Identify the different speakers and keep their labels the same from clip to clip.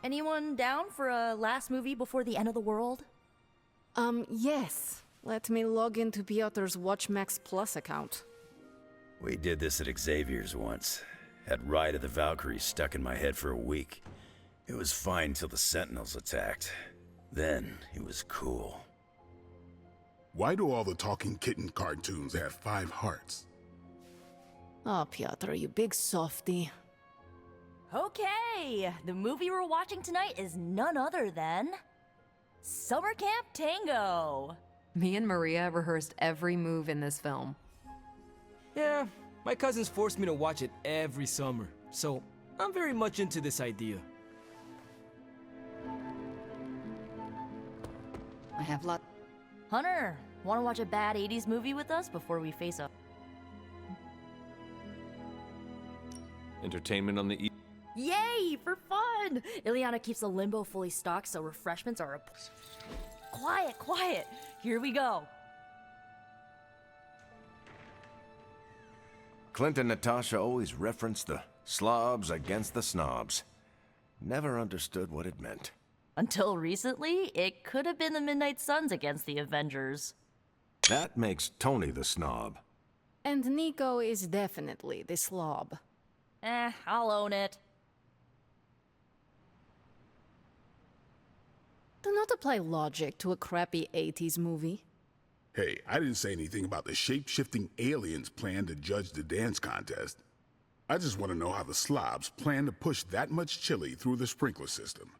Speaker 1: Anyone down for a last movie before the end of the world?
Speaker 2: Yes. Let me log into Piotr's WatchMax Plus account.
Speaker 3: We did this at Xavier's once. Had Ride of the Valkyries stuck in my head for a week. It was fine till the Sentinels attacked. Then it was cool.
Speaker 4: Why do all the talking kitten cartoons have 5 hearts?
Speaker 2: Oh, Piotr, you big softy.
Speaker 1: Okay, the movie we're watching tonight is none other than Summer Camp Tango.
Speaker 5: Me and Maria rehearsed every move in this film.
Speaker 6: Yeah, my cousins forced me to watch it every summer, so I'm very much into this idea.
Speaker 5: I have lot.
Speaker 1: Hunter, wanna watch a bad 80s movie with us before we face up?
Speaker 7: Entertainment on the
Speaker 1: Yay, for fun! Ileana keeps the limbo fully stocked, so refreshments are Quiet, quiet! Here we go.
Speaker 8: Clint and Natasha always referenced the slobs against the snobs. Never understood what it meant.
Speaker 1: Until recently, it could have been the Midnight Suns against the Avengers.
Speaker 8: That makes Tony the snob.
Speaker 2: And Nico is definitely the slob.
Speaker 1: I'll own it.
Speaker 2: Do not apply logic to a crappy 80s movie.
Speaker 4: Hey, I didn't say anything about the shape-shifting aliens' plan to judge the dance contest. I just want to know how the slobs plan to push that much chili through the sprinkler system.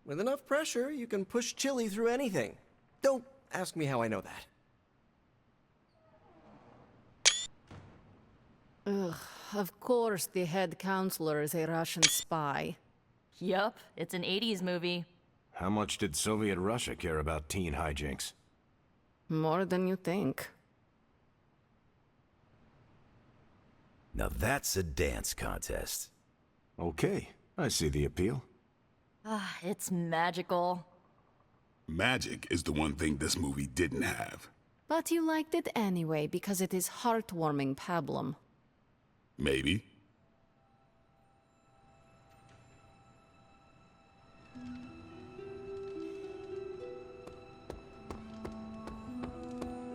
Speaker 9: With enough pressure, you can push chili through anything. Don't ask me how I know that.
Speaker 2: Ugh, of course the head counselor is a Russian spy.
Speaker 1: Yup, it's an 80s movie.
Speaker 8: How much did Soviet Russia care about teen hijinks?
Speaker 2: More than you think.
Speaker 3: Now that's a dance contest.
Speaker 8: Okay, I see the appeal.
Speaker 1: It's magical.
Speaker 4: Magic is the one thing this movie didn't have.
Speaker 2: But you liked it anyway because it is heartwarming pablum.
Speaker 4: Maybe.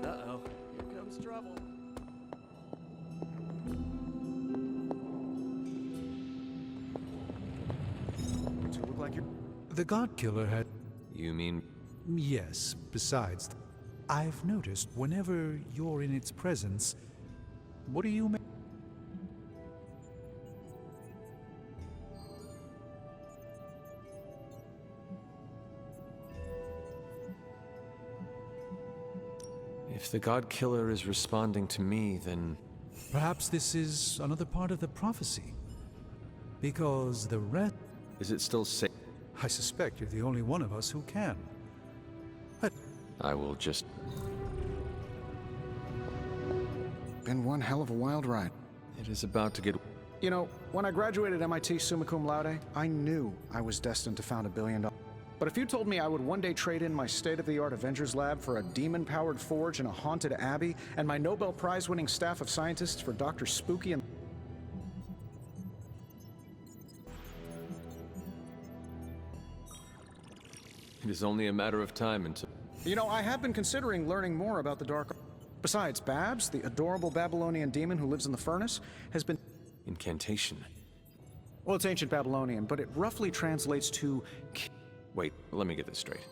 Speaker 9: Uh-oh, here comes trouble. Don't you look like you're...
Speaker 10: The God Killer had...
Speaker 7: You mean...
Speaker 10: Yes, besides, I've noticed whenever you're in its presence, what do you make?
Speaker 7: If the God Killer is responding to me, then...
Speaker 10: Perhaps this is another part of the prophecy. Because the red...
Speaker 7: Is it still safe?
Speaker 10: I suspect you're the only one of us who can.
Speaker 7: I will just...
Speaker 11: Been one hell of a wild ride.
Speaker 7: It is about to get...
Speaker 11: You know, when I graduated MIT summa cum laude, I knew I was destined to found $1 billion. But if you told me I would one day trade in my state-of-the-art Avengers lab for a demon-powered forge in a haunted abbey, and my Nobel Prize-winning staff of scientists for Dr. Spooky and...
Speaker 7: It is only a matter of time until...
Speaker 11: You know, I have been considering learning more about the dark... Besides, Babs, the adorable Babylonian demon who lives in the furnace, has been...
Speaker 7: Incantation.
Speaker 11: Well, it's ancient Babylonian, but it roughly translates to...
Speaker 7: Wait, let me get this straight.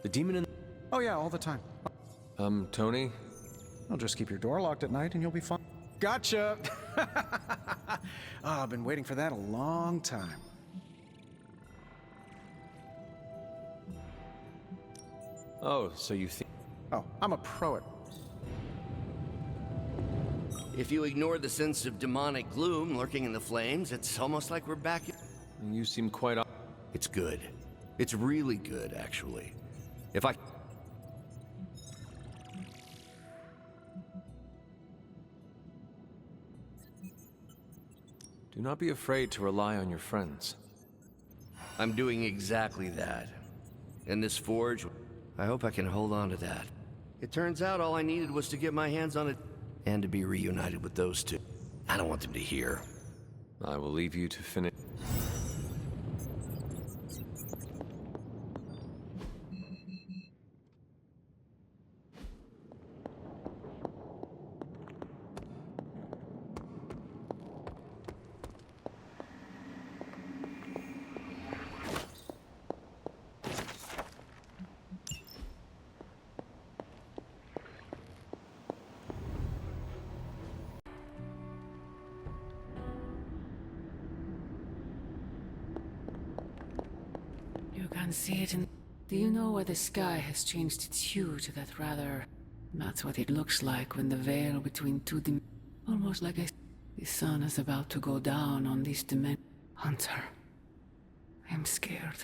Speaker 7: The demon in...
Speaker 11: Oh yeah, all the time.
Speaker 7: Tony?
Speaker 11: I'll just keep your door locked at night and you'll be fine. Gotcha! I've been waiting for that a long time.
Speaker 7: Oh, so you think...
Speaker 11: Oh, I'm a pro at...
Speaker 9: If you ignore the sense of demonic gloom lurking in the flames, it's almost like we're back in...
Speaker 7: You seem quite...
Speaker 9: It's good. It's really good, actually. If I...
Speaker 7: Do not be afraid to rely on your friends.
Speaker 9: I'm doing exactly that. And this forge, I hope I can hold on to that. It turns out all I needed was to get my hands on it and to be reunited with those two. I don't want them to hear.
Speaker 7: I will leave you to finish.
Speaker 12: can see it in... Do you know why the sky has changed its hue to that rather... That's what it looks like when the veil between two almost like the sun is about to go down on this dimension. Hunter, I'm scared.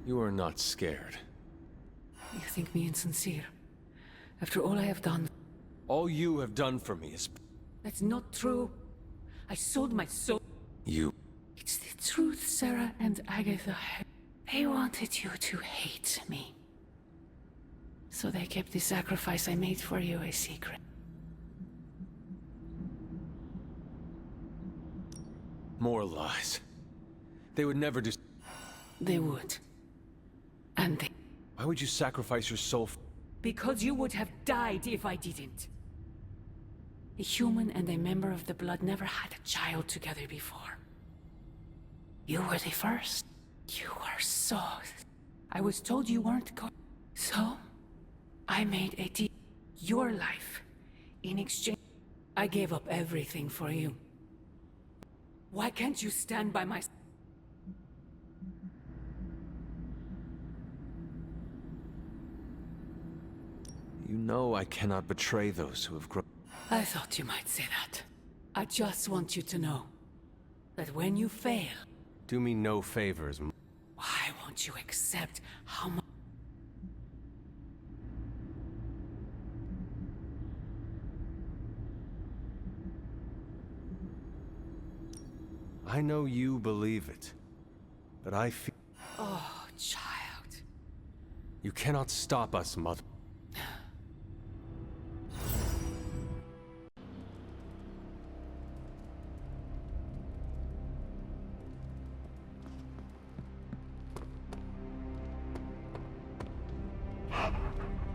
Speaker 7: You are not scared.
Speaker 12: You think me insincere? After all I have done...
Speaker 7: All you have done for me is...
Speaker 12: That's not true. I sold my soul.
Speaker 7: You...
Speaker 12: It's the truth, Sarah and Agatha. They wanted you to hate me. So they kept the sacrifice I made for you a secret.
Speaker 7: More lies. They would never do...
Speaker 12: They would. And they...
Speaker 7: Why would you sacrifice your soul
Speaker 12: Because you would have died if I didn't. A human and a member of the blood never had a child together before. You were the first. You were so... I was told you weren't going... So, I made a deal. Your life. In exchange, I gave up everything for you. Why can't you stand by my...
Speaker 7: You know I cannot betray those who have grown...
Speaker 12: I thought you might say that. I just want you to know that when you fail...
Speaker 7: Do me no favors.
Speaker 12: Why won't you accept how much...
Speaker 7: I know you believe it, but I feel...
Speaker 12: Oh, child.
Speaker 7: You cannot stop us, Mother.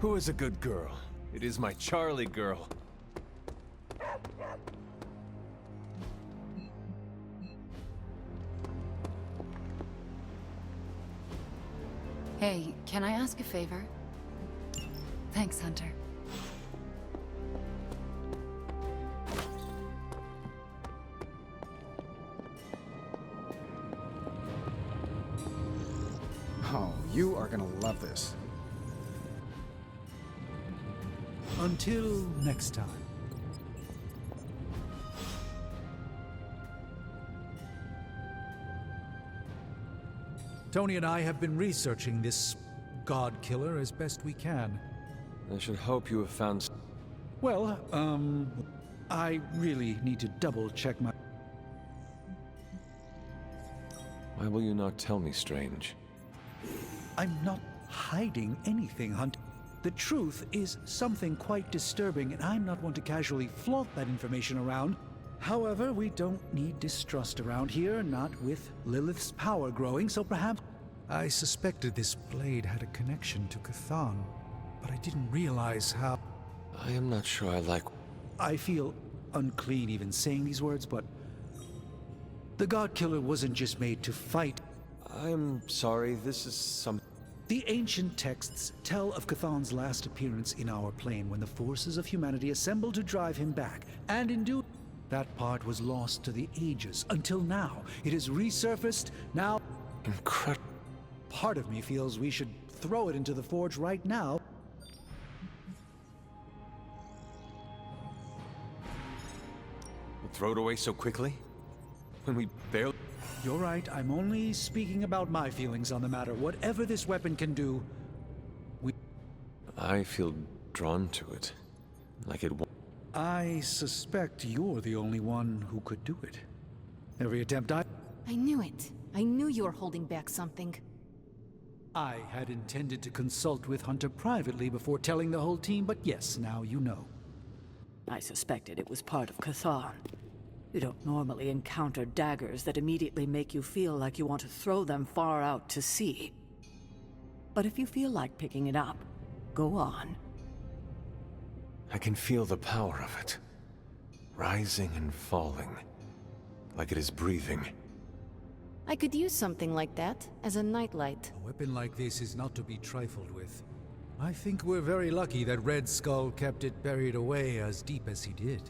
Speaker 7: Who is a good girl? It is my Charlie girl.
Speaker 13: Hey, can I ask a favor? Thanks, Hunter.
Speaker 11: Oh, you are gonna love this.
Speaker 10: Until next time. Tony and I have been researching this god killer as best we can.
Speaker 7: I should hope you have found...
Speaker 10: Well, I really need to double check my...
Speaker 7: Why will you not tell me, Strange?
Speaker 10: I'm not hiding anything, Hunt. The truth is something quite disturbing, and I'm not one to casually flaunt that information around. However, we don't need distrust around here, not with Lilith's power growing, so perhaps... I suspected this blade had a connection to Cthon, but I didn't realize how...
Speaker 7: I am not sure I like...
Speaker 10: I feel unclean even saying these words, but... The God Killer wasn't just made to fight.
Speaker 7: I'm sorry, this is some...
Speaker 10: The ancient texts tell of Cthon's last appearance in our plane when the forces of humanity assembled to drive him back, and in doing that part was lost to the ages, until now. It has resurfaced, now...
Speaker 7: Incredible.
Speaker 10: Part of me feels we should throw it into the forge right now.
Speaker 7: Throw it away so quickly? When we barely...
Speaker 10: You're right, I'm only speaking about my feelings on the matter. Whatever this weapon can do,
Speaker 7: I feel drawn to it. Like it...
Speaker 10: I suspect you're the only one who could do it. Every attempt I
Speaker 2: knew it. I knew you were holding back something.
Speaker 10: I had intended to consult with Hunter privately before telling the whole team, but yes, now you know.
Speaker 12: I suspected it was part of Cthon. You don't normally encounter daggers that immediately make you feel like you want to throw them far out to sea. But if you feel like picking it up, go on.
Speaker 7: I can feel the power of it. Rising and falling. Like it is breathing.
Speaker 2: I could use something like that as a nightlight.
Speaker 10: A weapon like this is not to be trifled with. I think we're very lucky that Red Skull kept it buried away as deep as he did.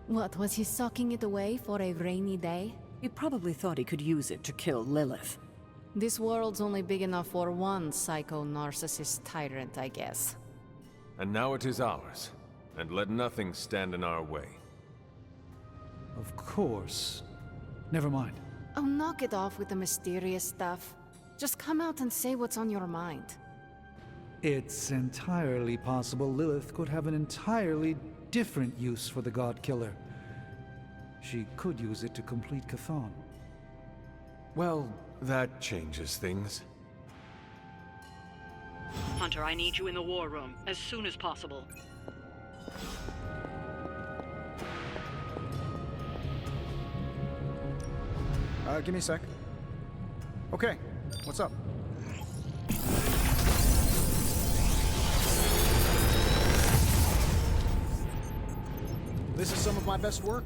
Speaker 2: What, was he socking it away for a rainy day?
Speaker 12: He probably thought he could use it to kill Lilith.
Speaker 2: This world's only big enough for one psycho-narcissist tyrant, I guess.
Speaker 7: And now it is ours, and let nothing stand in our way.
Speaker 10: Of course. Never mind.
Speaker 2: Oh, knock it off with the mysterious stuff. Just come out and say what's on your mind.
Speaker 10: It's entirely possible Lilith could have an entirely different use for the God Killer. She could use it to complete Chthon.
Speaker 7: Well, that changes things.
Speaker 14: Hunter, I need you in the war room as soon as possible.
Speaker 11: Give me a sec. Okay, what's up? This is some of my best work.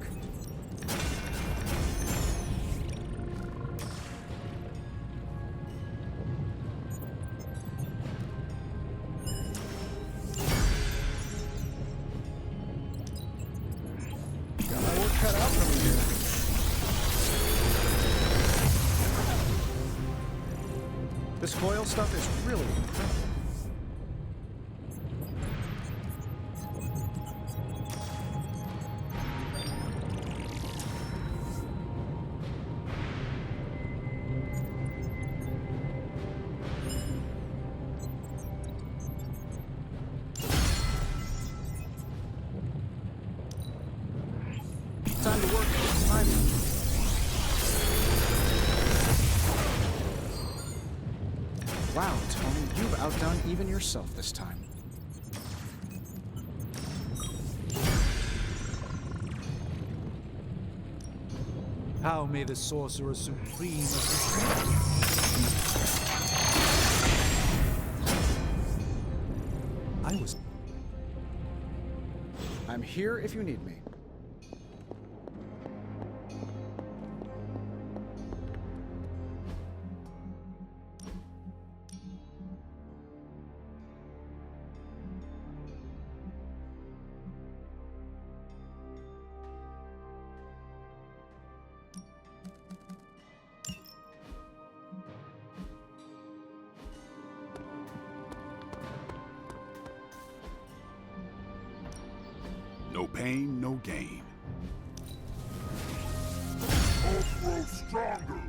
Speaker 11: Got my work cut out for me here. This coil stuff is really incredible. Time to work. Wow, Tony, you've outdone even yourself this time.
Speaker 10: How may the Sorcerer Supreme
Speaker 11: I'm here if you need me.
Speaker 4: No pain, no gain.
Speaker 15: Grow stronger.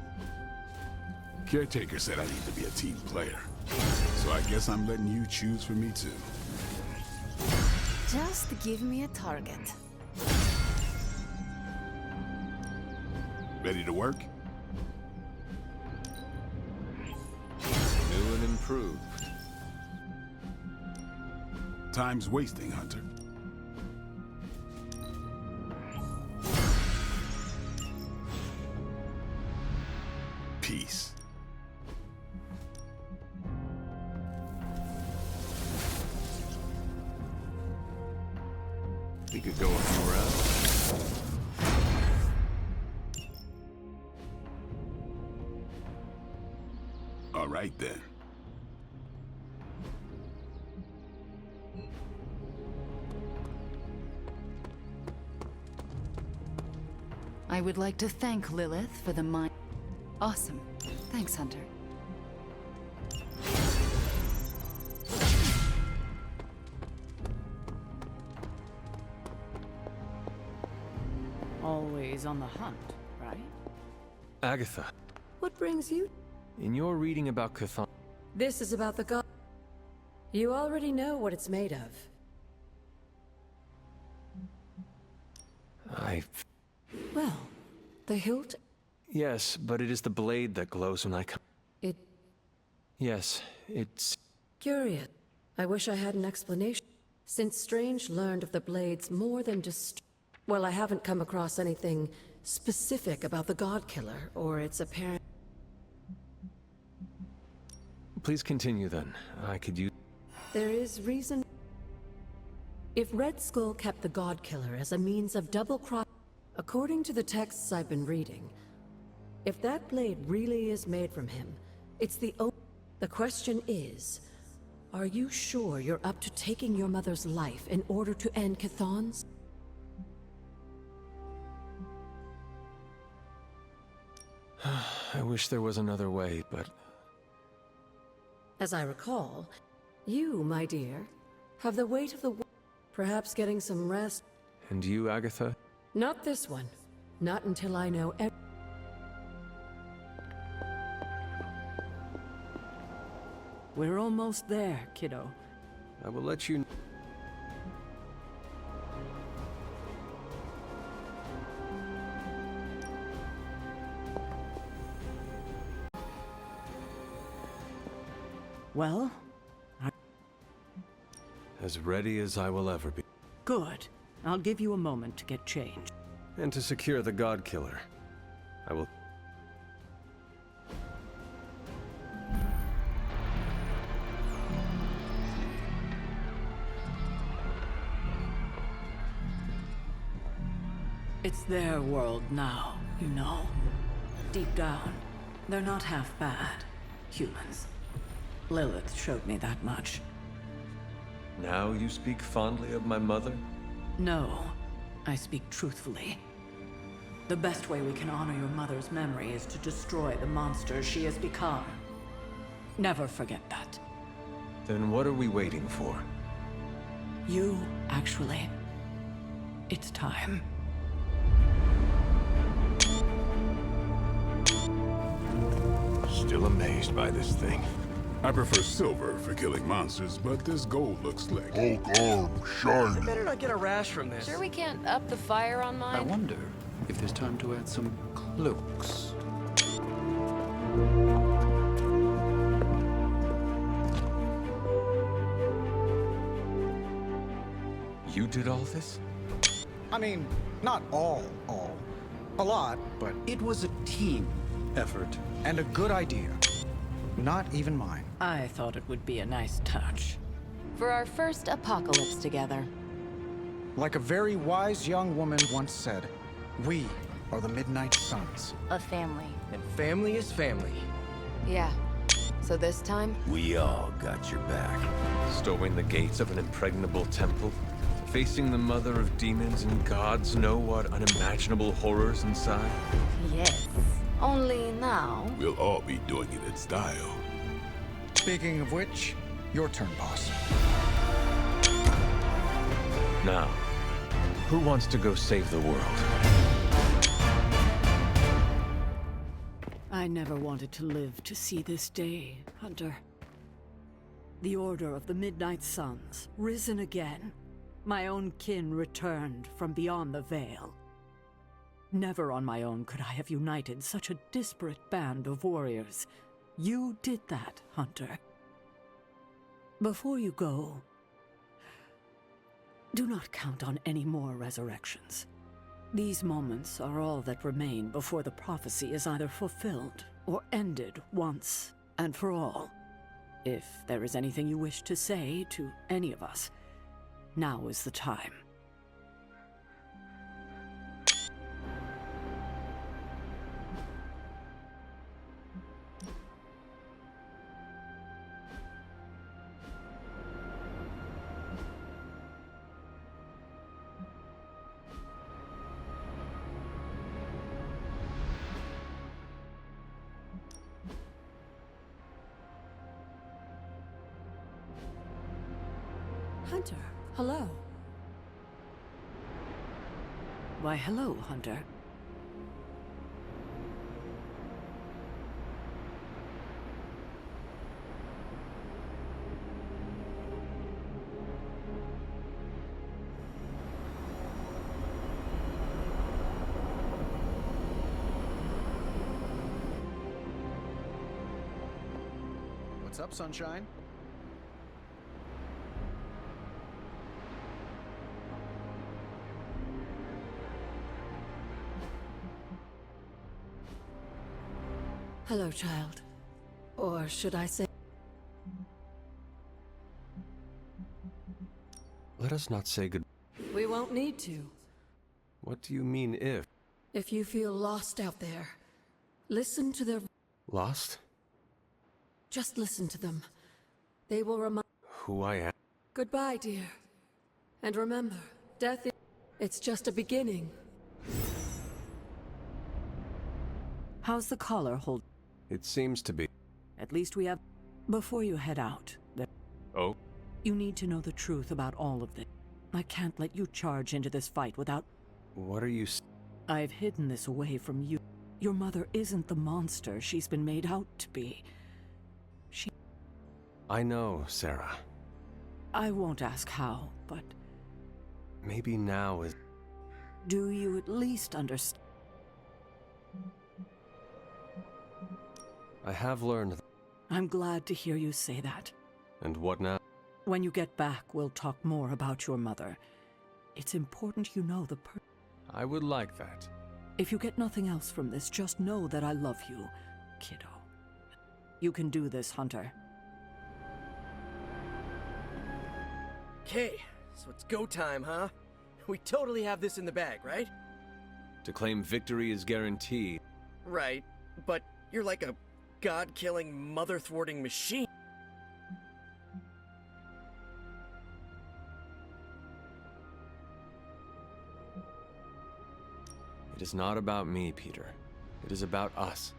Speaker 4: Caretaker said I need to be a team player. So I guess I'm letting you choose for me too.
Speaker 2: Just give me a target.
Speaker 4: Ready to work?
Speaker 7: New and improved.
Speaker 4: Time's wasting, Hunter. Peace.
Speaker 8: We could go a few rounds.
Speaker 4: All right then.
Speaker 13: I would like to thank Lilith for the mine. Awesome. Thanks, Hunter.
Speaker 12: Always on the hunt, right?
Speaker 6: Agatha,
Speaker 16: What brings you?
Speaker 6: in your reading about Chthon,
Speaker 16: This is about the god. You already know what it's made of. Well, the hilt,
Speaker 6: Yes, but it is the blade that glows when I come.
Speaker 16: it...
Speaker 6: Yes, it's...
Speaker 16: Curious. I wish I had an explanation. Since Strange learned of the blades more than just... Well, I haven't come across anything specific about the God Killer, or its apparent...
Speaker 6: Please continue then. I could use...
Speaker 16: There is reason... If Red Skull kept the God Killer as a means of double-cross... According to the texts I've been reading, if that blade really is made from him, it's the only... The question is, Are you sure you're up to taking your mother's life in order to end Chthon's?
Speaker 7: I wish there was another way, but...
Speaker 16: As I recall, you, my dear, have the weight of the world. Perhaps getting some rest.
Speaker 7: And you, Agatha?
Speaker 16: Not this one. Not until I know
Speaker 12: We're almost there, kiddo.
Speaker 7: I will let you...
Speaker 12: Well?
Speaker 7: As ready as I will ever be.
Speaker 12: Good. I'll give you a moment to get changed.
Speaker 7: And to secure the God Killer, I will...
Speaker 12: It's their world now, you know. Deep down, they're not half bad. Humans. Lilith showed me that much.
Speaker 7: Now you speak fondly of my mother?
Speaker 12: No, I speak truthfully. The best way we can honor your mother's memory is to destroy the monster she has become. Never forget that.
Speaker 7: Then what are we waiting for?
Speaker 12: You, actually. It's time.
Speaker 8: Still amazed by this thing.
Speaker 4: I prefer silver for killing monsters, but this gold looks slick.
Speaker 15: Hulk arm, shiny.
Speaker 6: I better not get a rash from this.
Speaker 5: Sure we can't up the fire on mine?
Speaker 11: I wonder if there's time to add some cloaks.
Speaker 7: You did all this?
Speaker 11: I mean, not all. A lot, but it was a team effort and a good idea. Not even mine.
Speaker 12: I thought it would be a nice touch.
Speaker 13: For our first apocalypse together.
Speaker 11: Like a very wise young woman once said, we are the Midnight Suns.
Speaker 13: A family.
Speaker 6: And family is family.
Speaker 13: Yeah. So this time?
Speaker 3: We all got your back.
Speaker 7: Storming the gates of an impregnable temple? Facing the mother of demons and gods know what unimaginable horrors inside?
Speaker 13: Yes. Only now...
Speaker 4: We'll all be doing it in style.
Speaker 11: Speaking of which, your turn, boss.
Speaker 7: Now, who wants to go save the world?
Speaker 12: I never wanted to live to see this day, Hunter. The Order of the Midnight Suns, risen again. My own kin returned from beyond the veil. Never on my own could I have united such a disparate band of warriors. You did that, Hunter. Before you go, do not count on any more resurrections. These moments are all that remain before the prophecy is either fulfilled or ended once and for all. If there is anything you wish to say to any of us, now is the time.
Speaker 16: Hunter, hello.
Speaker 12: Why, hello, Hunter.
Speaker 11: What's up, sunshine?
Speaker 16: Hello, child. Or should I say...
Speaker 7: Let us not say good...
Speaker 16: We won't need to.
Speaker 7: What do you mean, if?
Speaker 16: If you feel lost out there, listen to their...
Speaker 7: Lost?
Speaker 16: Just listen to them. They will remind...
Speaker 7: who I am.
Speaker 16: Goodbye, dear. And remember, death it's just a beginning.
Speaker 17: How's the collar hold?
Speaker 7: It seems to be.
Speaker 17: At least we have... Before you head out,
Speaker 7: Oh?
Speaker 17: you need to know the truth about all of this. I can't let you charge into this fight without...
Speaker 7: What are you
Speaker 17: I've hidden this away from you. Your mother isn't the monster she's been made out to be.
Speaker 7: I know, Sarah.
Speaker 17: I won't ask how, but...
Speaker 7: Maybe now is...
Speaker 17: Do you at least understand?
Speaker 7: I have learned...
Speaker 17: I'm glad to hear you say that.
Speaker 7: And what now?
Speaker 17: When you get back, we'll talk more about your mother. It's important you know the
Speaker 7: I would like that.
Speaker 17: If you get nothing else from this, just know that I love you, kiddo. You can do this, Hunter.
Speaker 18: Okay, so it's go time, huh? We totally have this in the bag, right?
Speaker 7: To claim victory is guaranteed.
Speaker 18: Right, but you're like a god-killing, mother-thwarting machine.
Speaker 7: It is not about me, Peter. It is about us.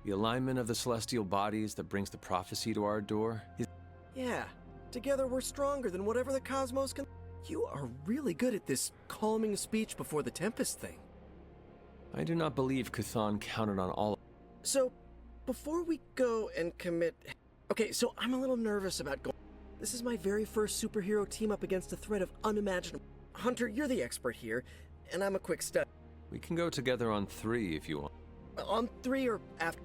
Speaker 7: The alignment of the celestial bodies that brings the prophecy to our door is...
Speaker 18: Yeah, together we're stronger than whatever the cosmos can... You are really good at this calming speech before the Tempest thing.
Speaker 7: I do not believe Cthulhu counted on all...
Speaker 18: So, before we go and commit... Okay, so I'm a little nervous about going... This is my very first superhero team up against a threat of unimaginable... Hunter, you're the expert here, and I'm a quick study.
Speaker 7: We can go together on 3 if you want.
Speaker 18: On 3 or after...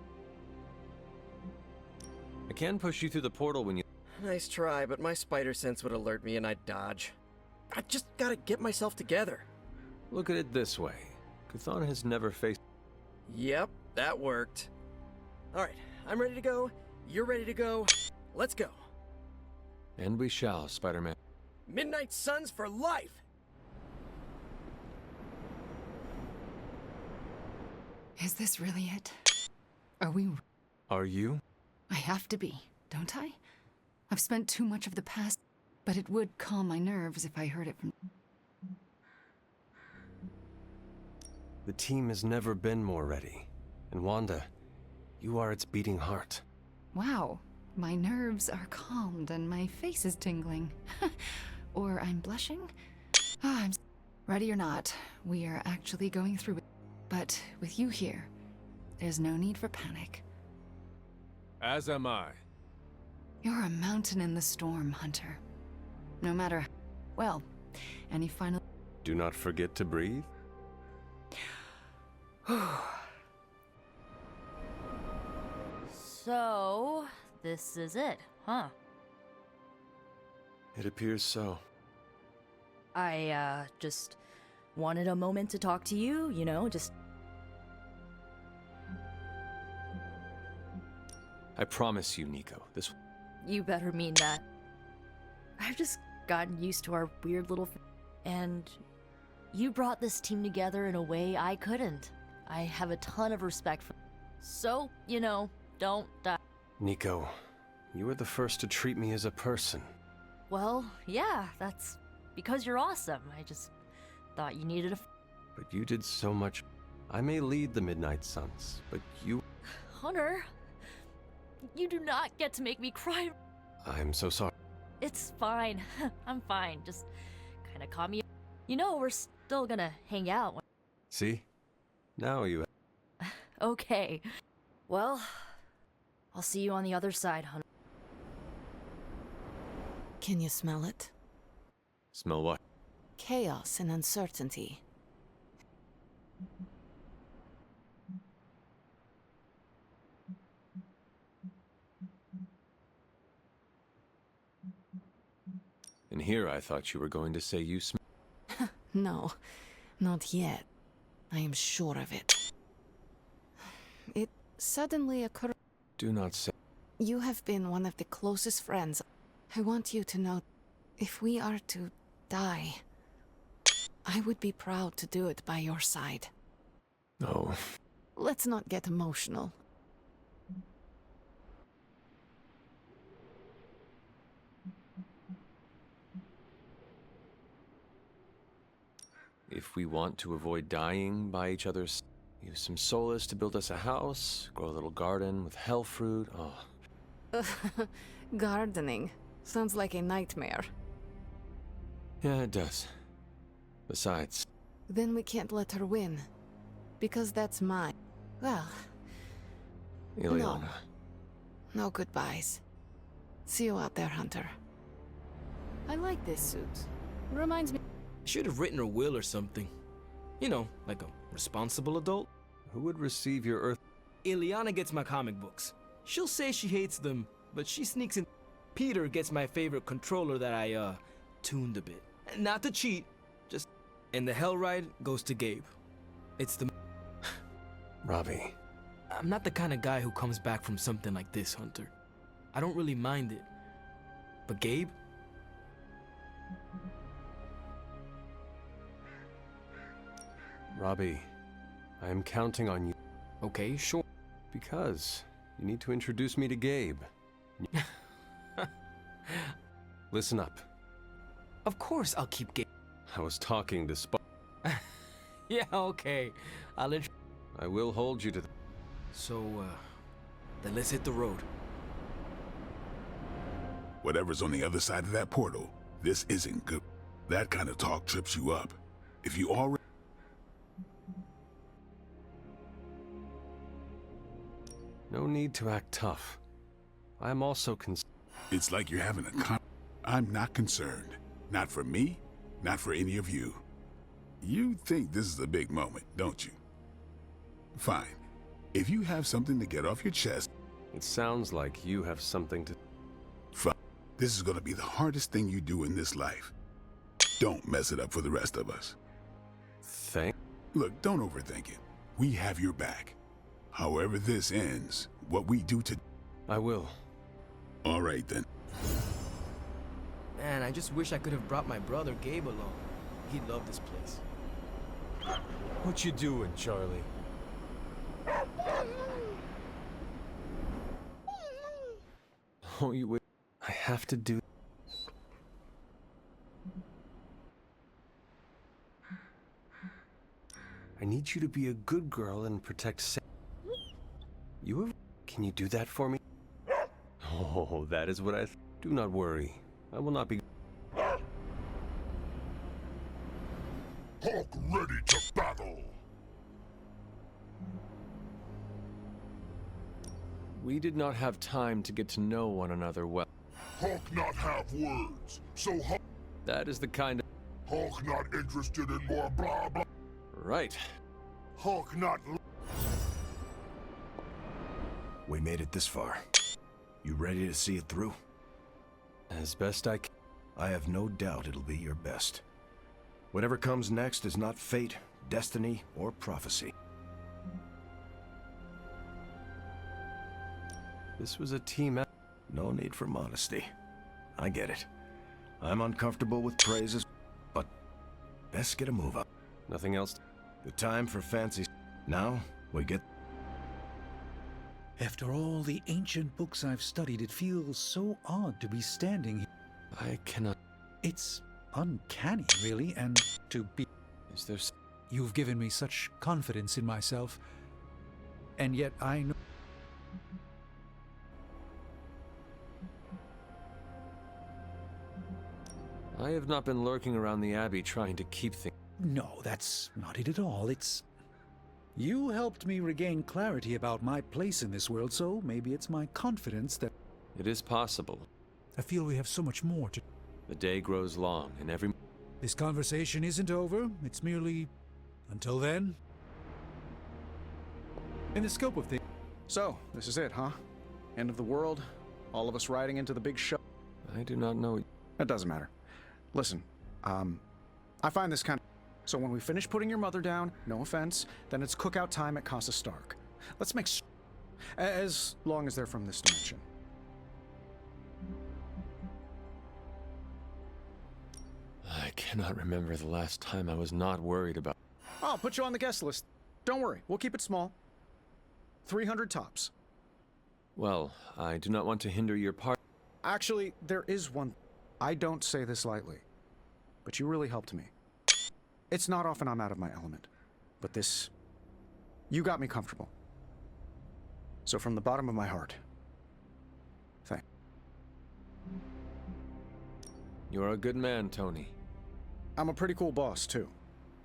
Speaker 7: I can push you through the portal when you...
Speaker 18: Nice try, but my spider sense would alert me and I'd dodge. I just gotta get myself together.
Speaker 7: Look at it this way. Cthulhu has never faced...
Speaker 18: Yep, that worked. Alright, I'm ready to go. You're ready to go. Let's go.
Speaker 7: And we shall, Spider-Man.
Speaker 18: Midnight Suns for life!
Speaker 13: Is this really it? Are we...
Speaker 7: Are you?
Speaker 13: I have to be, don't I? I've spent too much of the past, but it would calm my nerves if I heard it from...
Speaker 7: The team has never been more ready. And Wanda, you are its beating heart.
Speaker 13: Wow, my nerves are calmed and my face is tingling. Or I'm blushing? I'm... Ready or not, we are actually going through it. But with you here, there's no need for panic.
Speaker 7: As am I.
Speaker 13: You're a mountain in the storm, Hunter. No matter... Well, any final...
Speaker 7: Do not forget to breathe.
Speaker 1: So, this is it, huh?
Speaker 7: It appears so.
Speaker 1: I, just wanted a moment to talk to you, you know, just...
Speaker 7: I promise you, Nico, this...
Speaker 1: You better mean that. I've just gotten used to our weird little... And you brought this team together in a way I couldn't. I have a ton of respect for... So, you know, don't die.
Speaker 7: Nico, you were the first to treat me as a person.
Speaker 1: Well, yeah, that's because you're awesome. I just thought you needed a...
Speaker 7: But you did so much. I may lead the Midnight Suns, but you...
Speaker 1: Hunter, you do not get to make me cry.
Speaker 7: I'm so sorry.
Speaker 1: It's fine. I'm fine. Just kind of calm me. You know, we're still gonna hang out.
Speaker 7: See? Now you...
Speaker 1: Okay. Well, I'll see you on the other side, Hunter.
Speaker 2: Can you smell it?
Speaker 7: Smell what?
Speaker 2: Chaos and uncertainty.
Speaker 7: And here I thought you were going to say you smell...
Speaker 2: No, not yet. I am sure of it. It suddenly occurred...
Speaker 7: Do not say...
Speaker 2: You have been one of the closest friends. I want you to know, if we are to die, I would be proud to do it by your side.
Speaker 7: No.
Speaker 2: Let's not get emotional.
Speaker 7: If we want to avoid dying by each other's, use some solace to build us a house, grow a little garden with hell fruit. Oh,
Speaker 2: Gardening. Sounds like a nightmare.
Speaker 7: yeah, it does. Besides,
Speaker 2: Then we can't let her win. Because that's mine. Well,
Speaker 7: Ileana.
Speaker 2: no goodbyes. See you out there, Hunter. I like this suit. Reminds me.
Speaker 6: Should have written her will or something. You know, like a responsible adult.
Speaker 7: Who would receive your Earth?
Speaker 6: Ileana gets my comic books. She'll say she hates them, but she sneaks in. Peter gets my favorite controller that I, tuned a bit. Not to cheat, just... And the Hell Ride goes to Gabe. It's the...
Speaker 7: Robbie.
Speaker 6: I'm not the kind of guy who comes back from something like this, Hunter. I don't really mind it. But Gabe?
Speaker 7: Robbie, I am counting on you.
Speaker 6: Okay, sure.
Speaker 7: Because you need to introduce me to Gabe. Listen up.
Speaker 6: Of course I'll keep Gabe.
Speaker 7: I was talking to
Speaker 6: Yeah, okay.
Speaker 7: I will hold you to the...
Speaker 6: So, then let's hit the road.
Speaker 4: Whatever's on the other side of that portal, this isn't good. That kind of talk trips you up. If you already...
Speaker 7: No need to act tough. I am also
Speaker 4: It's like you're having a I'm not concerned. Not for me, not for any of you. You think this is a big moment, don't you? Fine. If you have something to get off your chest...
Speaker 7: It sounds like you have something to...
Speaker 4: Fine. This is gonna be the hardest thing you do in this life. Don't mess it up for the rest of us. Look, don't overthink it. We have your back. However this ends, what we do to...
Speaker 7: I will.
Speaker 4: All right, then.
Speaker 6: Man, I just wish I could have brought my brother Gabe along. He'd love this place.
Speaker 19: What you doing, Charlie?
Speaker 7: Oh, you wait. I have to do... I need you to be a good girl and protect Sam. You have... Can you do that for me? Oh, that is what I... Do not worry. I will not be...
Speaker 15: Hawk ready to battle!
Speaker 7: We did not have time to get to know one another well.
Speaker 15: Hawk not have words, so Hawk...
Speaker 7: That is the kind of...
Speaker 15: Hawk not interested in more blah blah...
Speaker 7: Right.
Speaker 15: Hawk not...
Speaker 8: We made it this far. You ready to see it through?
Speaker 7: As best I can.
Speaker 8: I have no doubt it'll be your best. Whatever comes next is not fate, destiny, or prophecy.
Speaker 7: This was a team effort.
Speaker 8: No need for modesty. I get it. I'm uncomfortable with praises, but best get a move up.
Speaker 7: Nothing else?
Speaker 8: The time for fancies. Now, we get...
Speaker 10: After all the ancient books I've studied, it feels so odd to be standing here.
Speaker 7: I cannot...
Speaker 10: It's uncanny, really, and to be...
Speaker 7: Is there...
Speaker 10: You've given me such confidence in myself, and yet I know...
Speaker 7: I have not been lurking around the Abbey trying to keep things...
Speaker 10: No, that's not it at all. It's... You helped me regain clarity about my place in this world, so maybe it's my confidence that...
Speaker 7: It is possible.
Speaker 10: I feel we have so much more to...
Speaker 7: The day grows long, and every...
Speaker 10: This conversation isn't over. It's merely... Until then... In the scope of things...
Speaker 11: So, this is it, huh? End of the world? All of us riding into the big show?
Speaker 7: I do not know...
Speaker 11: It doesn't matter. Listen, I find this kind of... So when we finish putting your mother down, no offense, then it's cookout time at Casa Stark. Let's make... As long as they're from this dimension.
Speaker 7: I cannot remember the last time I was not worried about...
Speaker 11: I'll put you on the guest list. Don't worry, we'll keep it small. 300 tops.
Speaker 7: Well, I do not want to hinder your part...
Speaker 11: Actually, there is one... I don't say this lightly, but you really helped me. It's not often I'm out of my element, but this... You got me comfortable. So from the bottom of my heart, thank you.
Speaker 7: You're a good man, Tony.
Speaker 11: I'm a pretty cool boss, too.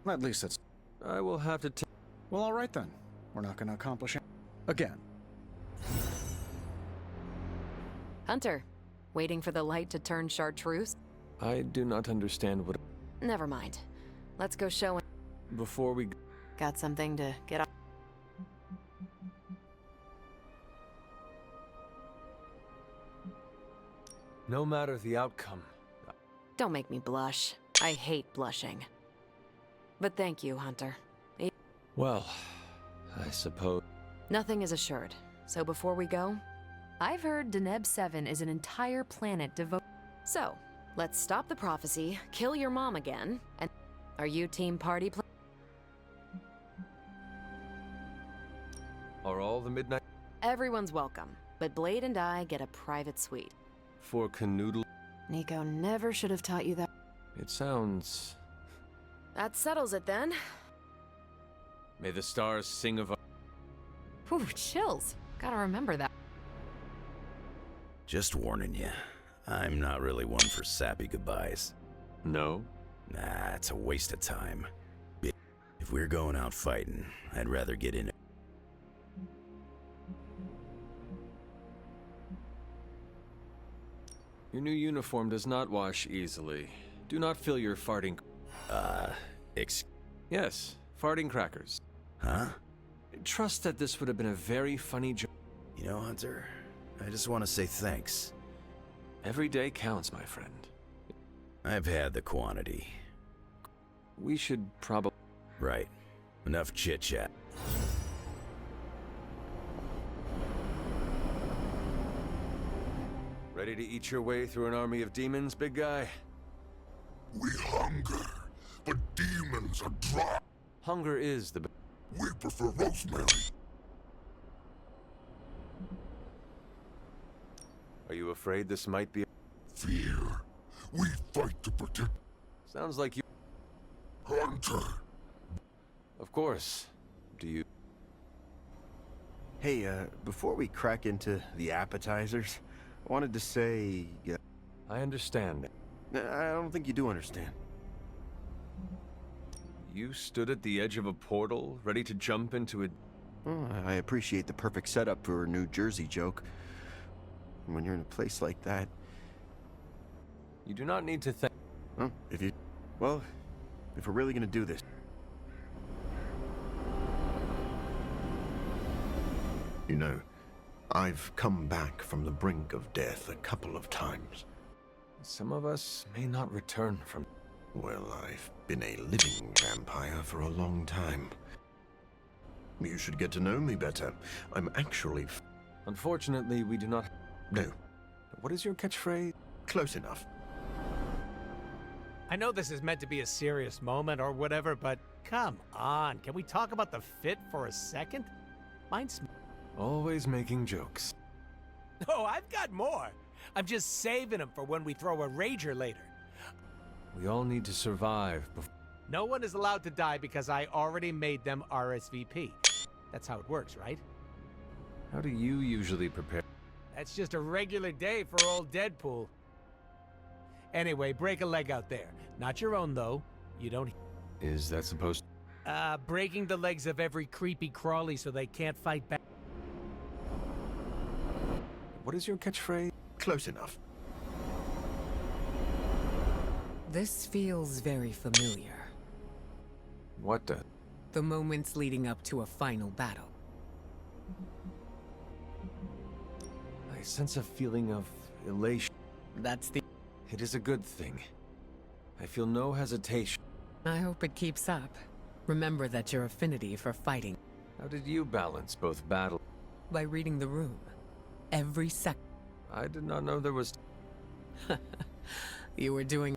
Speaker 11: At least that's...
Speaker 7: I will have to
Speaker 11: Well, all right then. We're not going to accomplish it. Again.
Speaker 5: Hunter, waiting for the light to turn chartreuse?
Speaker 7: I do not understand what...
Speaker 5: Never mind. Let's go show him.
Speaker 7: Before we...
Speaker 5: Got something to get off.
Speaker 7: No matter the outcome...
Speaker 5: Don't make me blush. I hate blushing. But thank you, Hunter.
Speaker 7: Well, I suppose...
Speaker 5: Nothing is assured. So before we go, I've heard Deneb 7 is an entire planet devoted... So, let's stop the prophecy, kill your mom again, and... Are you team party
Speaker 7: Are all the midnight...
Speaker 5: Everyone's welcome, but Blade and I get a private suite.
Speaker 7: For canoodle...
Speaker 5: Nico never should have taught you that.
Speaker 7: It sounds...
Speaker 5: That settles it then.
Speaker 7: May the stars sing of...
Speaker 5: Whew, chills. Gotta remember that.
Speaker 3: Just warning you, I'm not really one for sappy goodbyes.
Speaker 7: No?
Speaker 3: Nah, it's a waste of time. If we're going out fighting, I'd rather get in it.
Speaker 7: Your new uniform does not wash easily. Do not fill your farting... Yes, farting crackers.
Speaker 3: Huh?
Speaker 7: Trust that this would have been a very funny joke.
Speaker 3: You know, Hunter, I just want to say thanks.
Speaker 7: Every day counts, my friend.
Speaker 3: I've had the quantity.
Speaker 7: We should probably...
Speaker 3: Right. Enough chit-chat.
Speaker 7: Ready to eat your way through an army of demons, big guy?
Speaker 15: We hunger, but demons are dry.
Speaker 7: Hunger is the...
Speaker 15: We prefer rosemary.
Speaker 7: Are you afraid this might be...
Speaker 15: Fear. We fight to protect...
Speaker 7: Sounds like you...
Speaker 15: Hunter.
Speaker 7: Of course. Do you...
Speaker 20: Hey, before we crack into the appetizers, I wanted to say...
Speaker 7: I understand.
Speaker 20: I don't think you do understand.
Speaker 7: You stood at the edge of a portal, ready to jump into it.
Speaker 20: Oh, I appreciate the perfect setup for a New Jersey joke. When you're in a place like that...
Speaker 7: You do not need to thank...
Speaker 20: Huh? Well, if we're really gonna do this... You know, I've come back from the brink of death a couple of times.
Speaker 7: Some of us may not return from...
Speaker 20: Well, I've been a living vampire for a long time. You should get to know me better. I'm actually...
Speaker 7: Unfortunately, we do not...
Speaker 20: No.
Speaker 7: What is your catchphrase?
Speaker 20: Close enough.
Speaker 21: I know this is meant to be a serious moment or whatever, but come on. Can we talk about the fit for a second? Mine's...
Speaker 7: Always making jokes.
Speaker 21: Oh, I've got more. I'm just saving them for when we throw a rager later.
Speaker 7: We all need to survive before...
Speaker 21: No one is allowed to die because I already made them RSVP. That's how it works, right?
Speaker 7: How do you usually prepare?
Speaker 21: That's just a regular day for old Deadpool. Anyway, break a leg out there. Not your own, though. You don't...
Speaker 7: Is that supposed...
Speaker 21: Breaking the legs of every creepy crawly so they can't fight back.
Speaker 7: What is your catchphrase?
Speaker 20: Close enough.
Speaker 12: This feels very familiar.
Speaker 7: What the...
Speaker 12: The moments leading up to a final battle.
Speaker 7: I sense a feeling of elation.
Speaker 12: That's the...
Speaker 7: It is a good thing. I feel no hesitation.
Speaker 12: I hope it keeps up. Remember that your affinity for fighting...
Speaker 7: How did you balance both battle...
Speaker 12: By reading the room. Every second.
Speaker 7: I did not know there was...
Speaker 12: You were doing...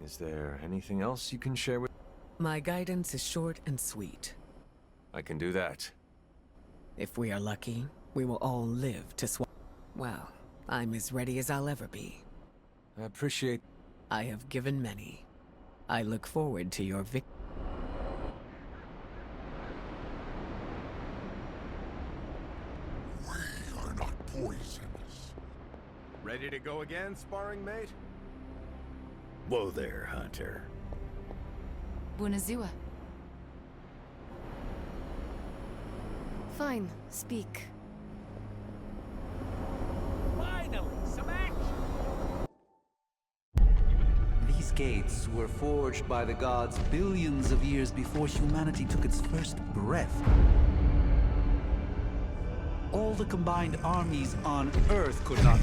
Speaker 7: Is there anything else you can share with...
Speaker 12: My guidance is short and sweet.
Speaker 7: I can do that.
Speaker 12: If we are lucky, we will all live to Well, I'm as ready as I'll ever be.
Speaker 7: I appreciate...
Speaker 12: I have given many. I look forward to your victory.
Speaker 7: Ready to go again, sparring mate?
Speaker 3: Whoa there, Hunter.
Speaker 13: Bunazua.
Speaker 2: Fine, speak.
Speaker 21: Finally, some action!
Speaker 10: These gates were forged by the gods billions of years before humanity took its first breath. All the combined armies on Earth could not.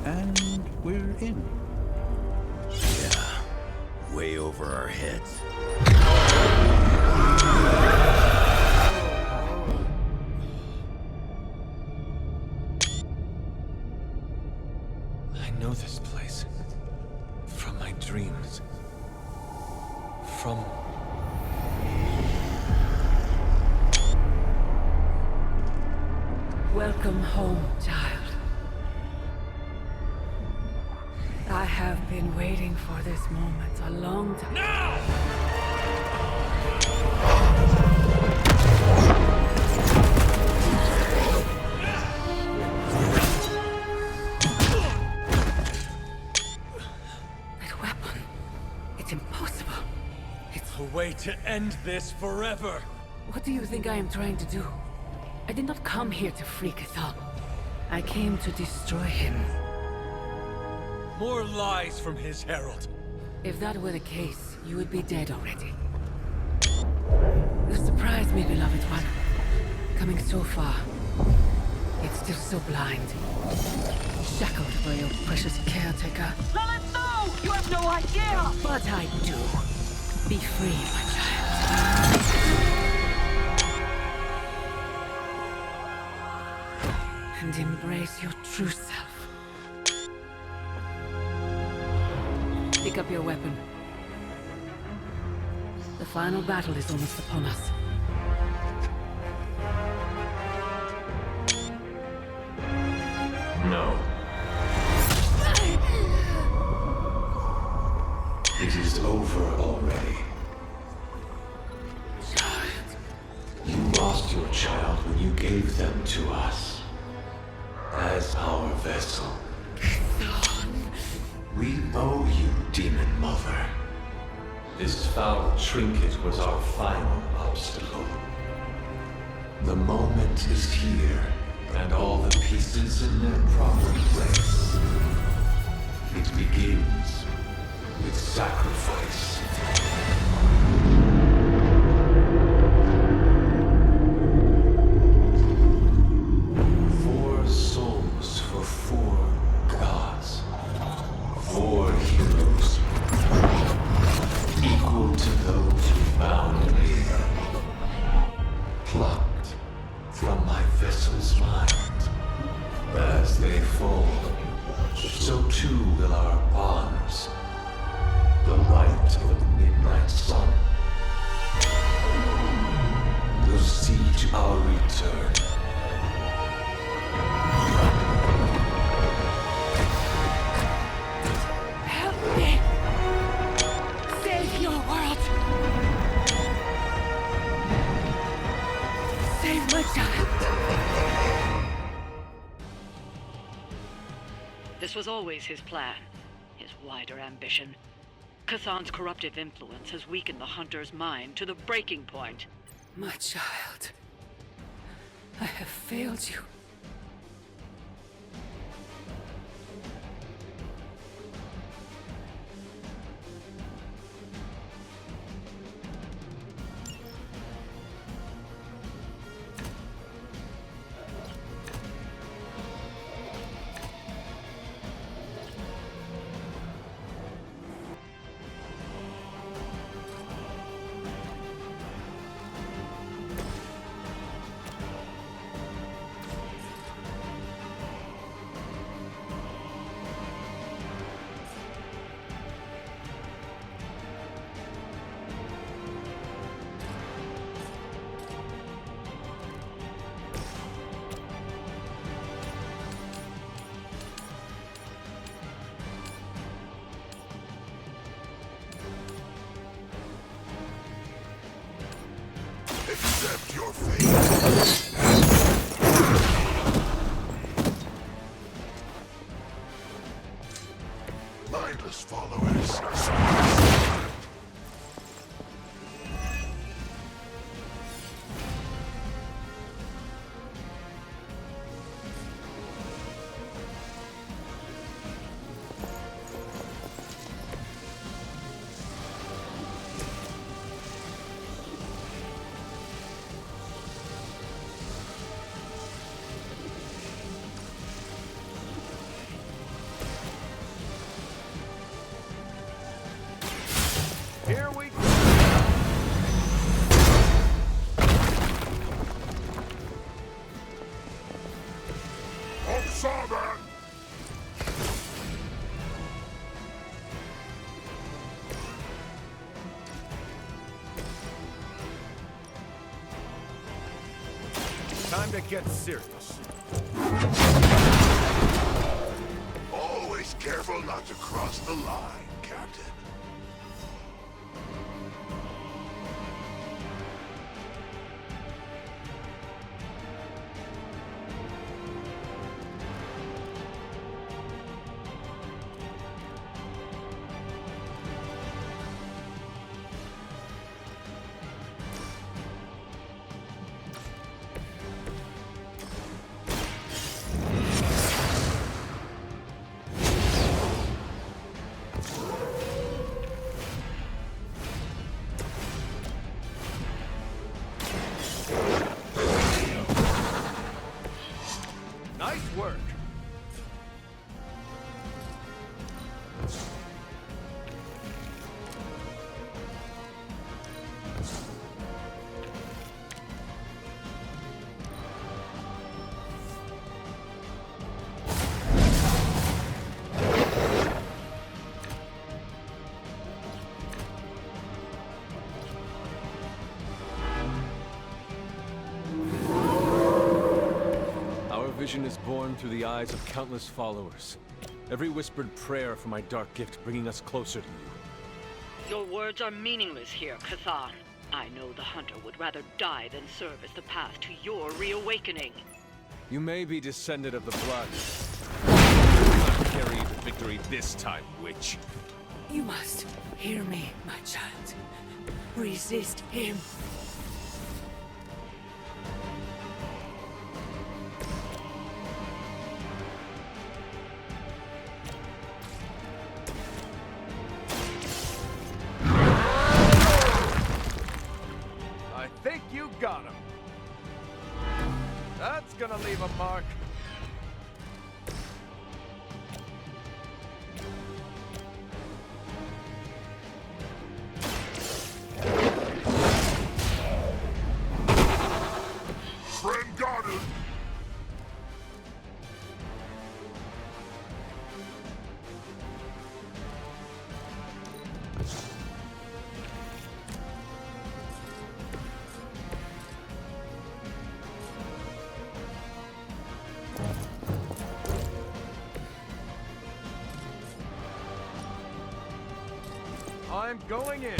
Speaker 10: And we're in.
Speaker 3: Yeah, way over our heads.
Speaker 7: I know this place. From my dreams. From...
Speaker 12: Welcome home, child. I have been waiting for this moment a long time. Now! That weapon. It's impossible. It's
Speaker 19: A way to end this forever.
Speaker 12: What do you think I am trying to do? I did not come here to free Cathal. I came to destroy him.
Speaker 19: More lies from his herald.
Speaker 12: If that were the case, you would be dead already. You surprised me, beloved one. Coming so far, yet still so blind. Shackled by your precious caretaker.
Speaker 14: Lilith, no! You have no idea!
Speaker 12: But I do. Be free, my child. And embrace your true self. Pick up your weapon. The final battle is almost upon us.
Speaker 20: No. It is over already.
Speaker 12: Child.
Speaker 20: You lost your child when you gave them to us. As our vessel. We owe you, Demon Mother. This foul trinket was our final obstacle. The moment is here, and all the pieces in their proper place. It begins with sacrifice. Four souls for four gods. 4 heroes. Equal to those who bound me. Plucked from my vessel's mind. As they fall, so too will our bonds. The light of the midnight sun will see to our return.
Speaker 12: Help me! Save your world! Save my child!
Speaker 14: This was always his plan, his wider ambition. Kathan's corruptive influence has weakened the Hunter's mind to the breaking point.
Speaker 12: My child, I have failed you.
Speaker 15: Accept your fate. Mindless followers.
Speaker 19: Here we go.
Speaker 15: I saw that!
Speaker 19: Time to get serious.
Speaker 15: Always careful not to cross the line, Captain.
Speaker 19: Nice work.
Speaker 7: Our vision is born through the eyes of countless followers. Every whispered prayer for my dark gift bringing us closer to you.
Speaker 14: Your words are meaningless here, Kathan. I know the Hunter would rather die than serve as the path to your reawakening.
Speaker 7: You may be descended of the blood. but you will not carry the victory this time, witch.
Speaker 12: You must hear me, my child. Resist him.
Speaker 19: I think you got him. That's gonna leave a mark.
Speaker 15: Friend got it!
Speaker 19: I'm going in.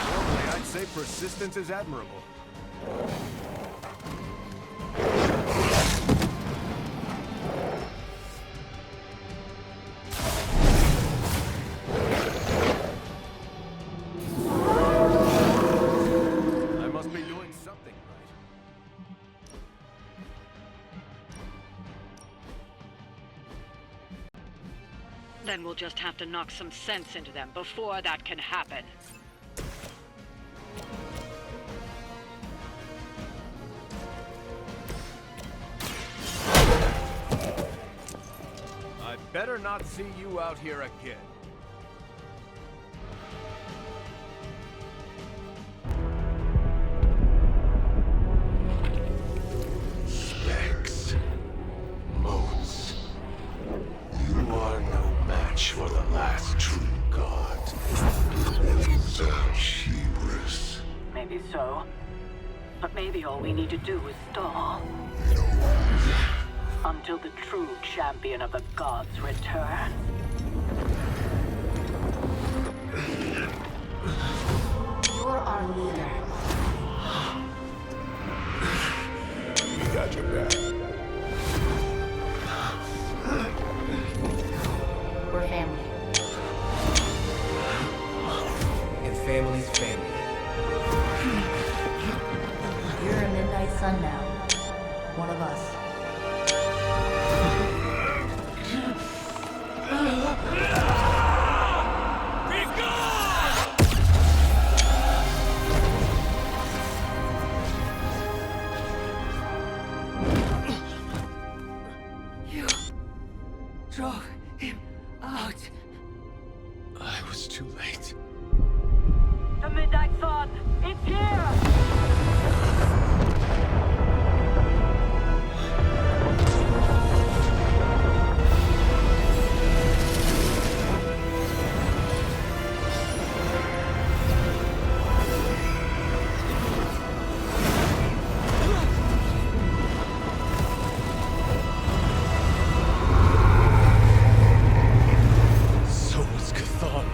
Speaker 19: Normally, I'd say persistence is admirable. I must be doing something right.
Speaker 14: Then we'll just have to knock some sense into them before that can happen.
Speaker 19: I better not see you out here again.
Speaker 14: Maybe all we need to do is stall. Until the true champion of the gods returns.
Speaker 16: You're our leader.
Speaker 4: We got your back.
Speaker 1: We're family.
Speaker 6: And family's family.
Speaker 1: You're a midnight sun now. One of us.
Speaker 12: You drove him out.
Speaker 7: I was too late.
Speaker 14: The Midnight Sun! It's here!
Speaker 7: So was Cthon.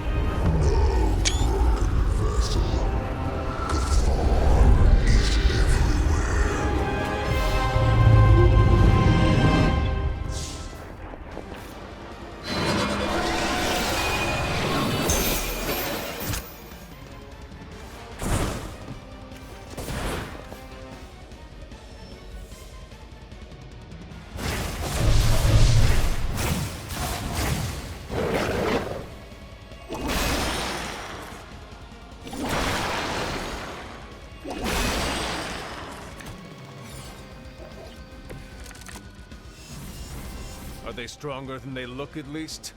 Speaker 19: Are they stronger than they look, at least?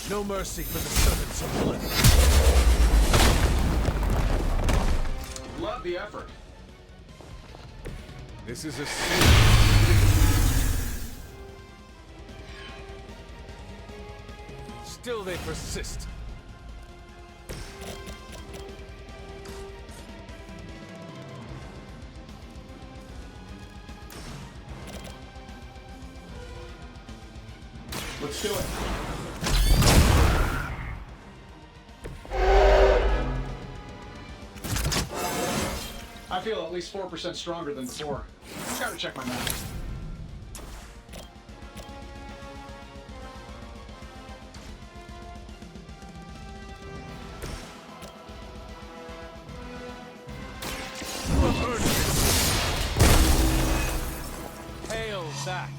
Speaker 19: No mercy for the servants of blood.
Speaker 11: Love the effort.
Speaker 19: This is a sin. Still they persist.
Speaker 11: Let's do it. I feel at least 4% stronger than before. Gotta check my math.
Speaker 19: Hail back.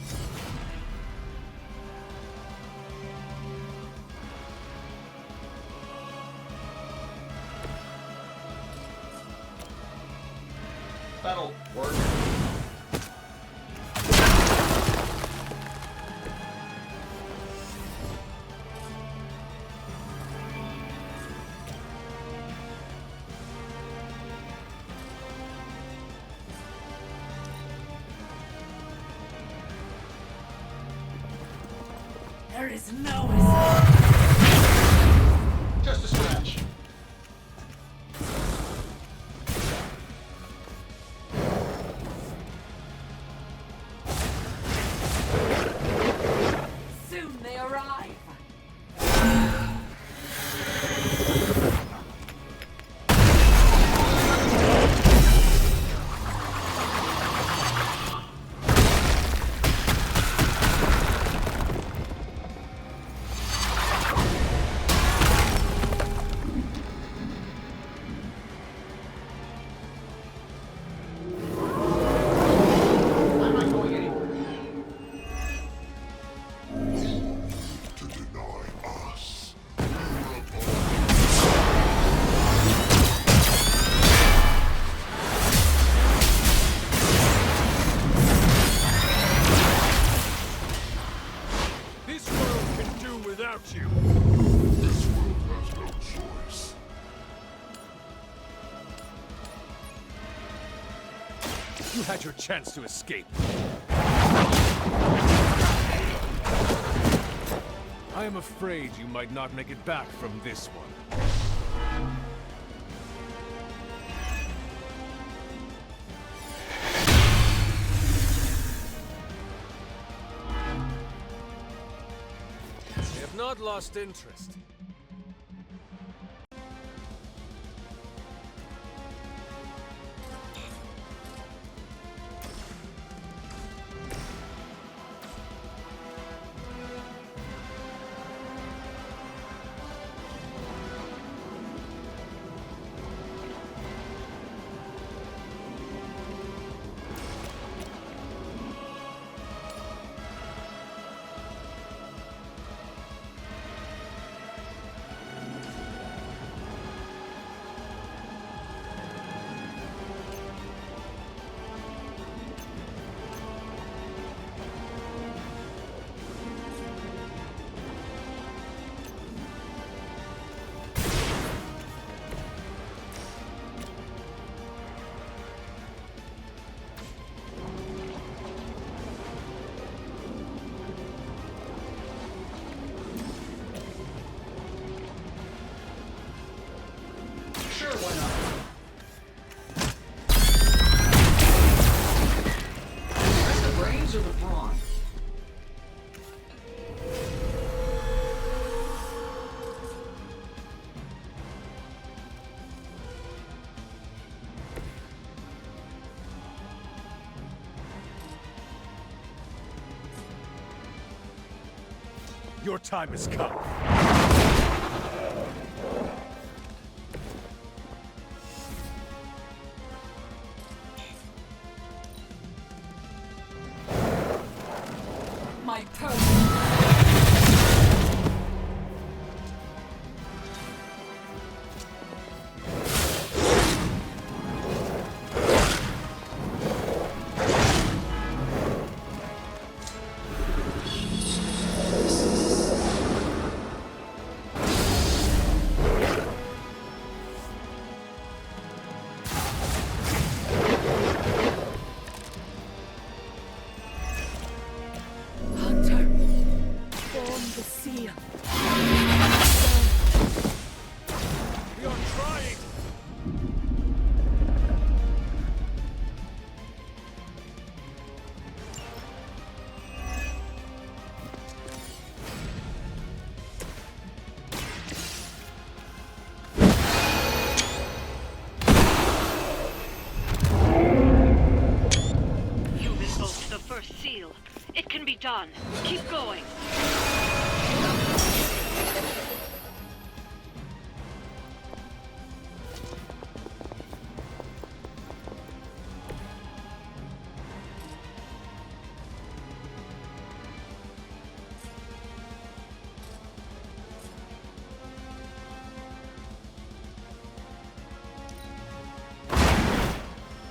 Speaker 11: That'll work.
Speaker 12: There is no escape.
Speaker 11: Just a scratch.
Speaker 12: Soon they arrive.
Speaker 19: You had your chance to escape. I am afraid you might not make it back from this one. I have not lost interest. Your time has come.
Speaker 12: My turn.
Speaker 14: Seal. It can be done. Keep going.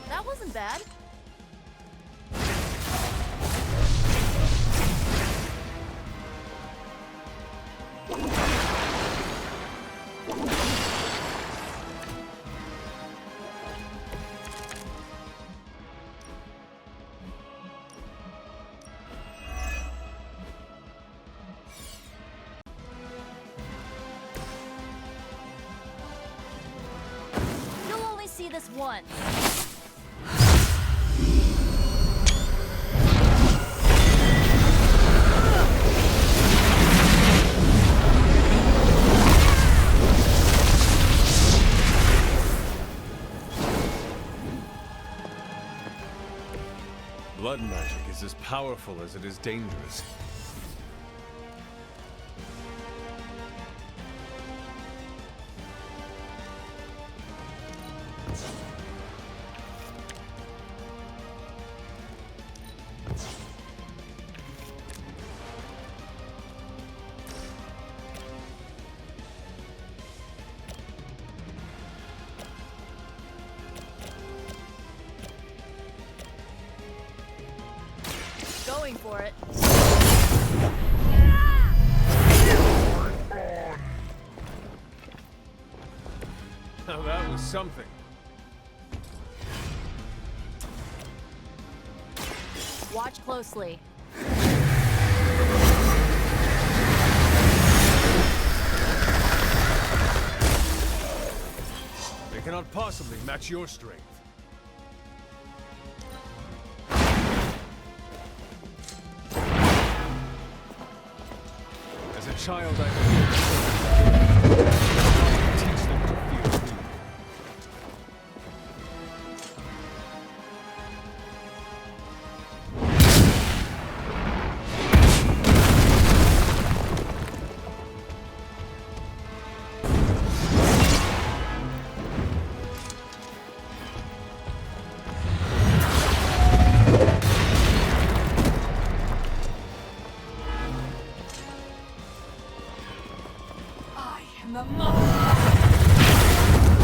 Speaker 1: That wasn't bad. You'll only see this once.
Speaker 7: Blood magic is as powerful as it is dangerous.
Speaker 1: Going for it.
Speaker 19: Now that was something.
Speaker 1: Watch closely.
Speaker 19: They cannot possibly match your strength. As a child, I teach them to fear me.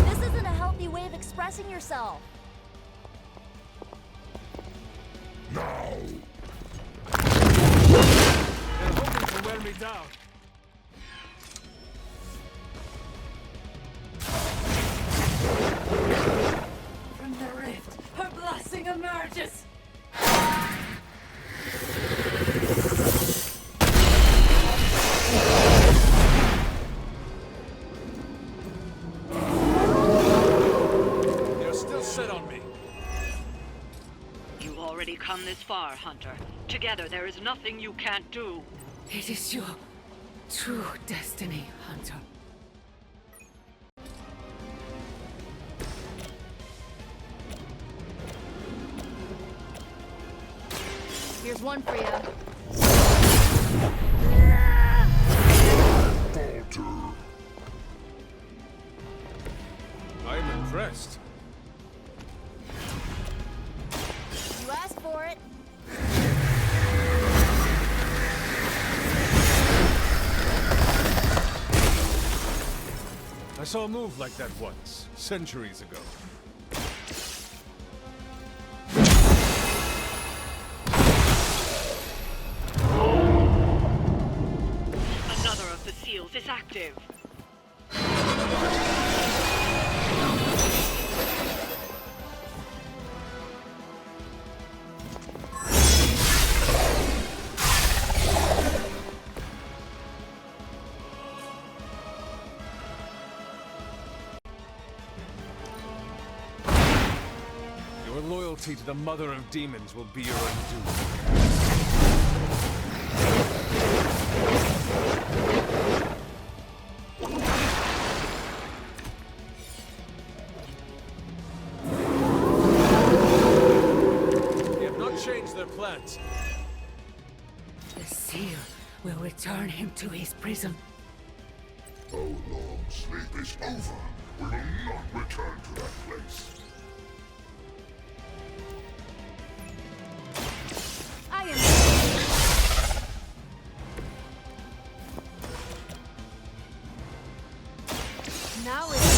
Speaker 1: This isn't a healthy way of expressing yourself.
Speaker 19: Now! They're hoping to wear me down.
Speaker 12: From the rift, her blessing emerges.
Speaker 19: They're still set on me.
Speaker 14: You've already come this far, Hunter. Together, there is nothing you can't do.
Speaker 12: It is your true destiny, Hunter.
Speaker 1: Here's one for you.
Speaker 19: I am impressed.
Speaker 1: You asked for it.
Speaker 19: I saw a move like that once, centuries ago.
Speaker 14: Another of the seals is active.
Speaker 19: Your loyalty to the Mother of Demons will be your undoing. They have not changed their plans.
Speaker 12: The seal will return him to his prison.
Speaker 15: How long sleep is over, we will not return to that place.
Speaker 1: I am. Now it's.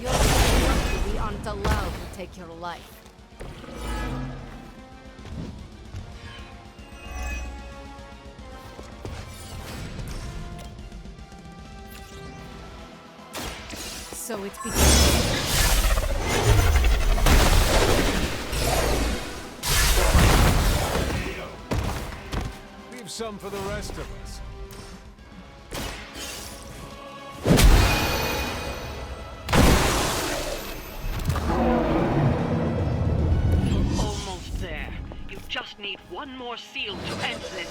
Speaker 1: You're lucky we aren't allowed to take your life. So it's
Speaker 19: Leave some for the rest of us.
Speaker 14: You're almost there. You just need one more seal to end this.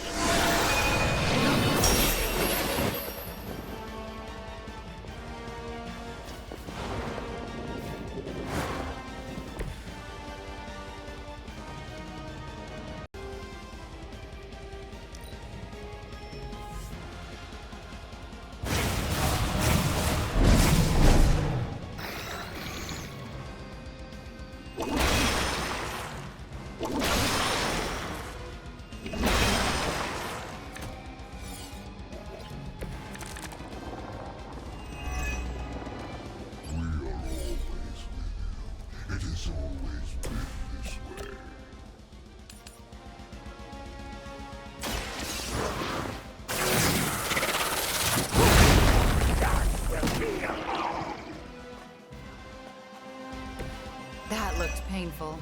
Speaker 13: That looked painful.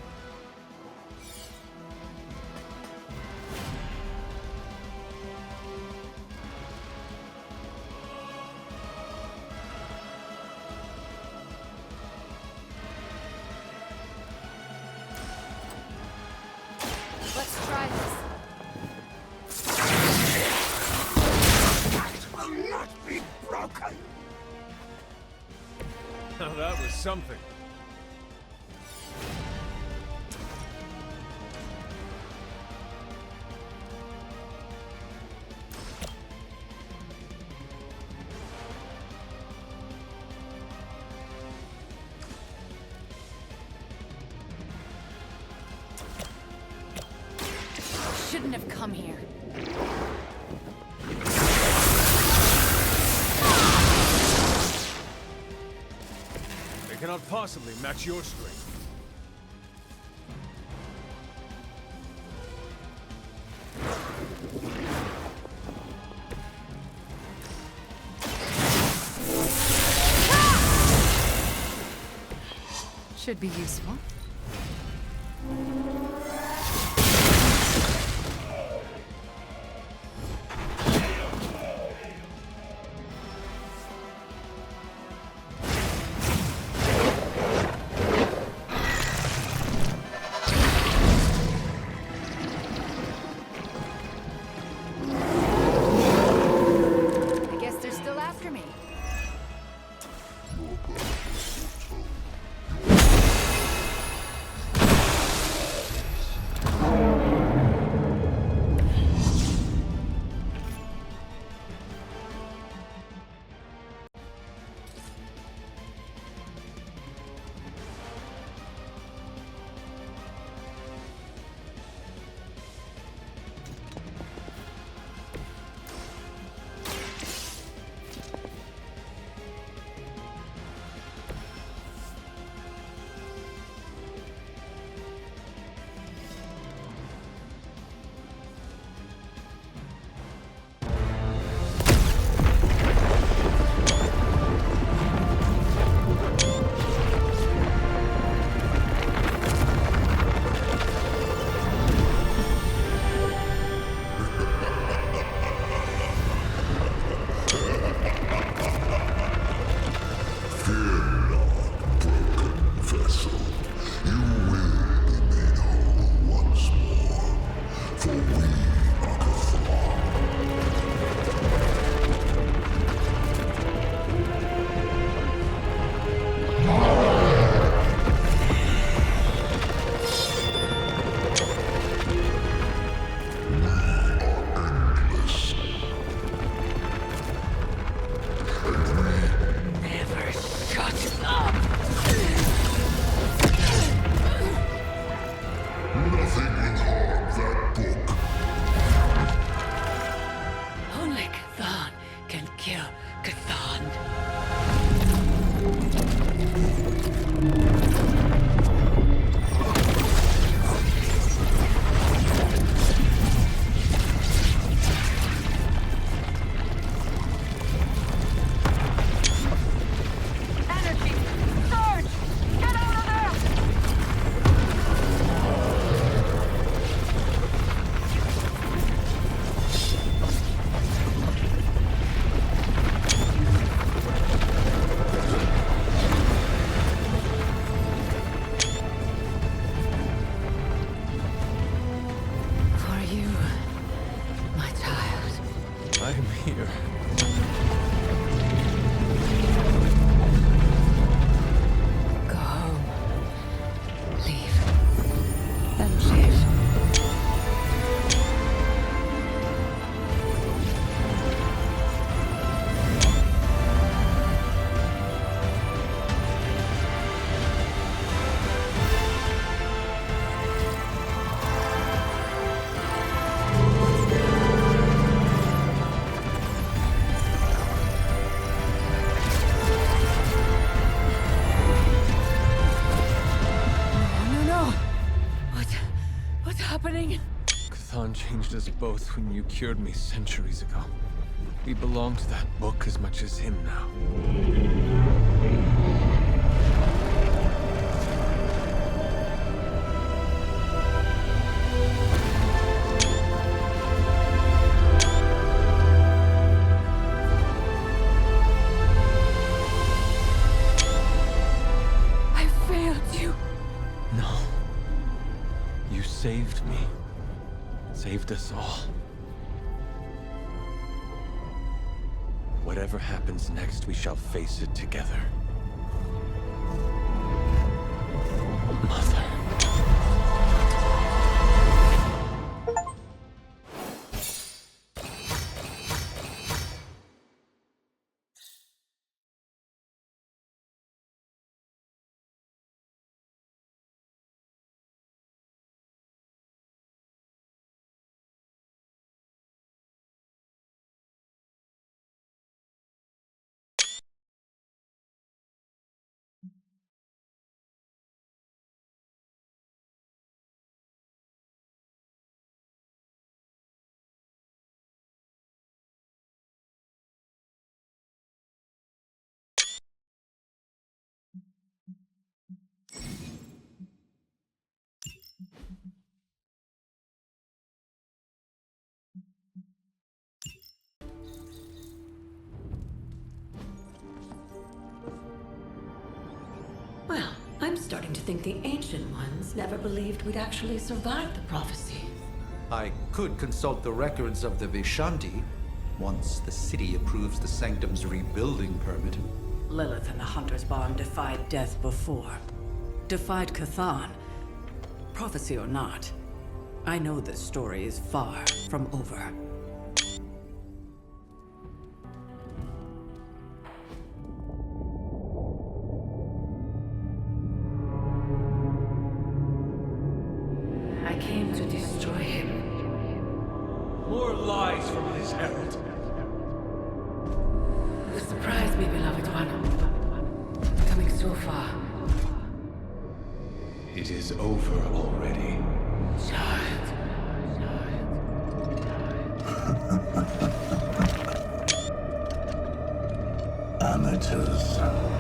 Speaker 5: Let's try this.
Speaker 15: That will not be broken!
Speaker 19: Now that was something.
Speaker 5: Shouldn't have come here.
Speaker 19: They cannot possibly match your strength.
Speaker 13: Should be useful.
Speaker 5: I guess they're still after me.
Speaker 19: Chthon changed us both when you cured me centuries ago. We belong to that book as much as him now. saved me. Saved us all. Whatever happens next, we shall face it together. Mother.
Speaker 16: Well, I'm starting to think the Ancient Ones never believed we'd actually survive the prophecy.
Speaker 9: I could consult the records of the Vishanti once the city approves the Sanctum's rebuilding permit.
Speaker 12: Lilith and the Hunter's Bond defied death before. Defied Cathan. Prophecy or not, I know this story is far from over. I came to destroy him.
Speaker 22: More lies from this herald.
Speaker 12: You surprised me, beloved one. Coming so far.
Speaker 20: It is over already.
Speaker 15: Amateurs.